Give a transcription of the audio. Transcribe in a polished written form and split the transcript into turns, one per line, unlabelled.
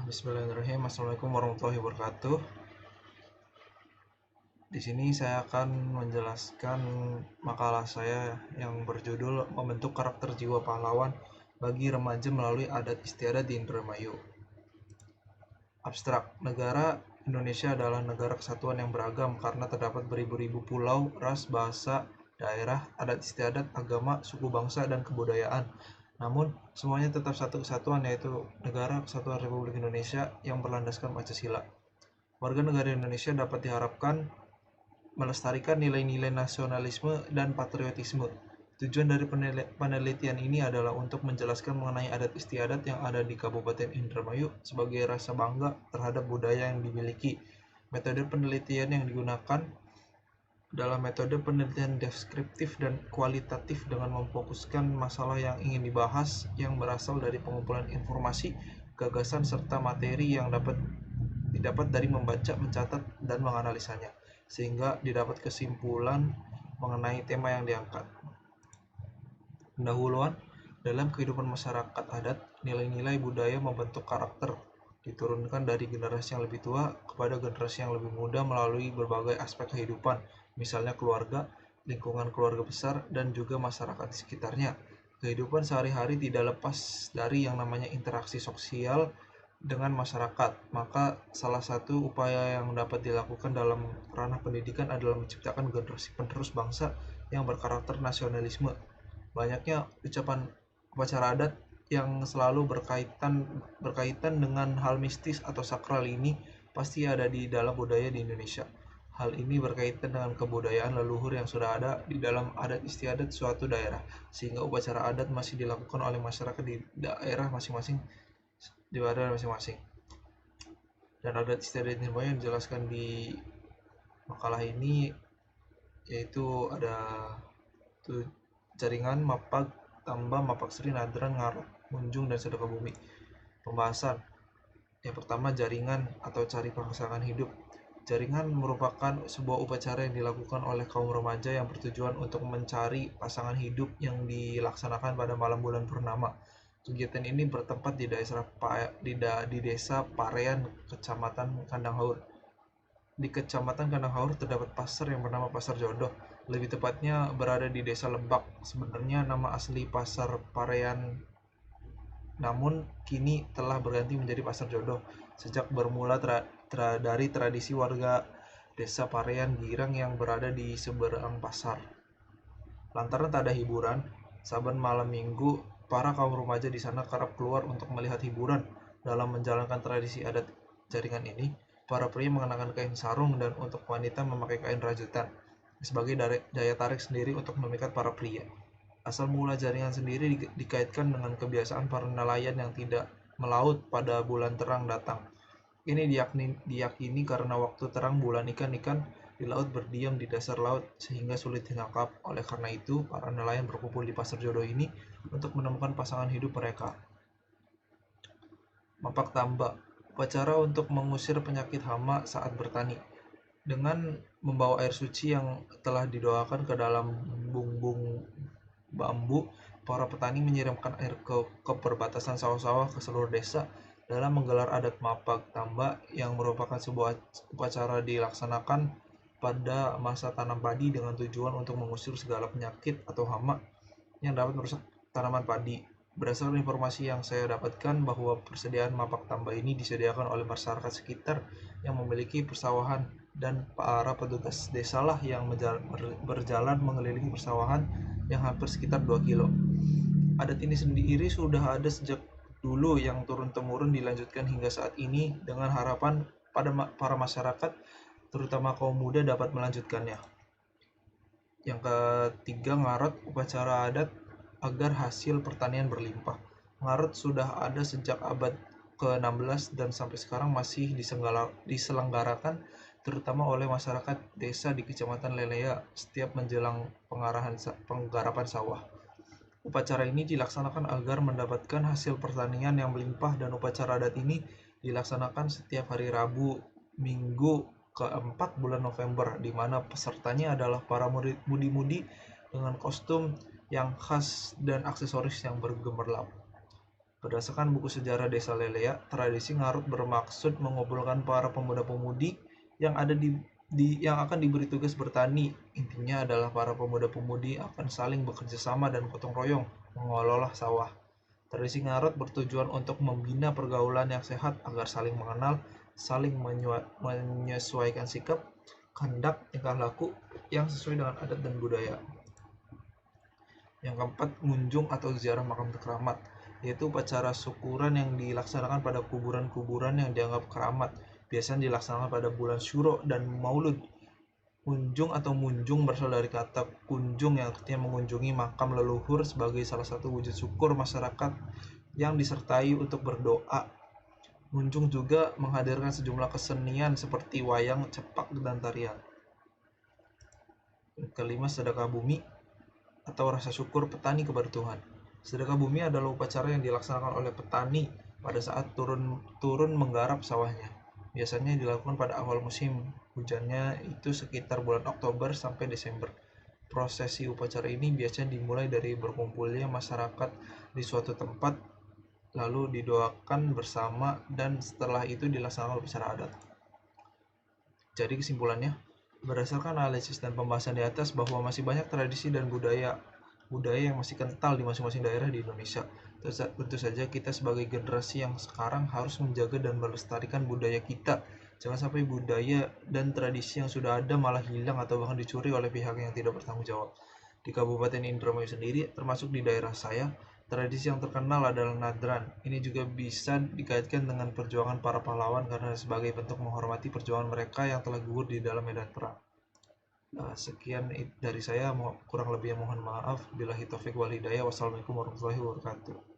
Bismillahirrahmanirrahim. Assalamualaikum warahmatullahi wabarakatuh. Di sini saya akan menjelaskan makalah saya yang berjudul Membentuk Karakter Jiwa Pahlawan bagi Remaja Melalui Adat Istiadat di Indramayu. Abstrak. Negara Indonesia adalah negara kesatuan yang beragam karena terdapat beribu-ribu pulau, ras, bahasa, daerah, adat istiadat, agama, suku bangsa, dan kebudayaan. Namun, semuanya tetap satu kesatuan, yaitu Negara Kesatuan Republik Indonesia yang berlandaskan Pancasila. Warga negara Indonesia dapat diharapkan melestarikan nilai-nilai nasionalisme dan patriotisme. Tujuan dari penelitian ini adalah untuk menjelaskan mengenai adat istiadat yang ada di Kabupaten Indramayu sebagai rasa bangga terhadap budaya yang dimiliki. Metode penelitian yang digunakan adalah metode penelitian deskriptif dan kualitatif dengan memfokuskan masalah yang ingin dibahas yang berasal dari pengumpulan informasi, gagasan, serta materi yang didapat dari membaca, mencatat, dan menganalisanya, sehingga didapat kesimpulan mengenai tema yang diangkat. Pendahuluan. Dalam kehidupan masyarakat adat, nilai-nilai budaya membentuk karakter, diturunkan dari generasi yang lebih tua kepada generasi yang lebih muda melalui berbagai aspek kehidupan, misalnya keluarga, lingkungan keluarga besar, dan juga masyarakat di sekitarnya. Kehidupan sehari-hari tidak lepas dari yang namanya interaksi sosial dengan masyarakat. Maka salah satu upaya yang dapat dilakukan dalam ranah pendidikan adalah menciptakan generasi penerus bangsa yang berkarakter nasionalisme. Banyaknya ucapan upacara adat yang selalu berkaitan dengan hal mistis atau sakral ini pasti ada di dalam budaya di Indonesia. Hal ini berkaitan dengan kebudayaan leluhur yang sudah ada di dalam adat istiadat suatu daerah, sehingga upacara adat masih dilakukan oleh masyarakat di daerah masing-masing. Dan adat istiadat yang dijelaskan di makalah ini yaitu ada jaringan, Mapag, Tamba, Mapak Sri, Nadran, Ngarok, Munjung, dan Sedekabumi. Pembahasan. Yang pertama, jaringan atau cari pasangan hidup. Jaringan merupakan sebuah upacara yang dilakukan oleh kaum remaja yang bertujuan untuk mencari pasangan hidup yang dilaksanakan pada malam bulan purnama. Kegiatan ini bertempat di desa Parean, Kecamatan Kandang Haur. Di Kecamatan Kandang Haur terdapat pasar yang bernama Pasar Jodoh. Lebih tepatnya berada di Desa Lebak. Sebenarnya nama asli Pasar Parean namun kini telah berganti menjadi Pasar Jodoh sejak bermula dari tradisi warga Desa Parean Girang yang berada di seberang pasar. Lantaran tak ada hiburan, saban malam minggu para kaum remaja di sana kerap keluar untuk melihat hiburan. Dalam menjalankan tradisi adat jaringan ini, para pria mengenakan kain sarung dan untuk wanita memakai kain rajutan sebagai daya tarik sendiri untuk memikat para pria. Asal mula jaringan sendiri dikaitkan dengan kebiasaan para nelayan yang tidak melaut pada bulan terang datang. Ini diyakini karena waktu terang bulan ikan-ikan di laut berdiam di dasar laut sehingga sulit ditangkap. Oleh karena itu, para nelayan berkumpul di Pasar Jodoh ini untuk menemukan pasangan hidup mereka. Mapak Tamba, upacara untuk mengusir penyakit hama saat bertani. Dengan membawa air suci yang telah didoakan ke dalam bumbung bambu, para petani menyiramkan air ke perbatasan sawah-sawah ke seluruh desa dalam menggelar adat Mapak Tamba yang merupakan sebuah upacara dilaksanakan pada masa tanam padi dengan tujuan untuk mengusir segala penyakit atau hama yang dapat merusak tanaman padi. Berdasarkan informasi yang saya dapatkan bahwa persediaan Mapak Tamba ini disediakan oleh masyarakat sekitar yang memiliki persawahan dan para petugas desa lah yang berjalan mengelilingi persawahan yang hampir sekitar 2 kilo. Adat ini sendiri sudah ada sejak dulu yang turun-temurun dilanjutkan hingga saat ini dengan harapan pada para masyarakat terutama kaum muda dapat melanjutkannya. Yang ketiga, Ngarot, upacara adat agar hasil pertanian berlimpah. Ngarot sudah ada sejak abad ke-16 dan sampai sekarang masih diselenggarakan terutama oleh masyarakat desa di Kecamatan Lelea setiap menjelang penggarapan sawah. Upacara ini dilaksanakan agar mendapatkan hasil pertanian yang melimpah dan upacara adat ini dilaksanakan setiap hari Rabu Minggu ke-4 bulan November di mana pesertanya adalah para mudi-mudi dengan kostum yang khas dan aksesoris yang bergemerlap. Berdasarkan buku sejarah Desa Lelea, tradisi ngarut bermaksud mengumpulkan para pemuda-pemudi yang yang akan diberi tugas bertani. Intinya adalah para pemuda-pemudi akan saling bekerja sama dan gotong royong mengelola sawah. Tradisi ngarut bertujuan untuk membina pergaulan yang sehat agar saling mengenal, saling menyesuaikan sikap, kehendak, tingkah laku yang sesuai dengan adat dan budaya. Yang keempat, ngunjung atau ziarah makam keramat, yaitu upacara syukuran yang dilaksanakan pada kuburan-kuburan yang dianggap keramat. Biasanya dilaksanakan pada bulan Syuro dan Maulud. Kunjung atau munjung berasal dari kata kunjung yang artinya mengunjungi makam leluhur sebagai salah satu wujud syukur masyarakat yang disertai untuk berdoa. Munjung juga menghadirkan sejumlah kesenian seperti wayang, cepak, dan tarian. Kelima, sedekah bumi atau rasa syukur petani kepada Tuhan. Sedekah bumi adalah upacara yang dilaksanakan oleh petani pada saat turun menggarap sawahnya. Biasanya dilakukan pada awal musim hujannya, itu sekitar bulan Oktober sampai Desember. Prosesi upacara ini biasanya dimulai dari berkumpulnya masyarakat di suatu tempat, lalu didoakan bersama, dan setelah itu dilaksanakan upacara adat. Jadi kesimpulannya, berdasarkan analisis dan pembahasan di atas bahwa masih banyak tradisi dan budaya yang masih kental di masing-masing daerah di Indonesia. Tentu saja kita sebagai generasi yang sekarang harus menjaga dan melestarikan budaya kita. Jangan sampai budaya dan tradisi yang sudah ada malah hilang atau bahkan dicuri oleh pihak yang tidak bertanggung jawab. Di Kabupaten Indramayu sendiri, termasuk di daerah saya, tradisi yang terkenal adalah nadran. Ini juga bisa dikaitkan dengan perjuangan para pahlawan karena sebagai bentuk menghormati perjuangan mereka yang telah gugur di dalam medan perang. Sekian dari saya, kurang lebihnya mohon maaf. Billahi taufik wal hidayah. Wassalamualaikum warahmatullahi wabarakatuh.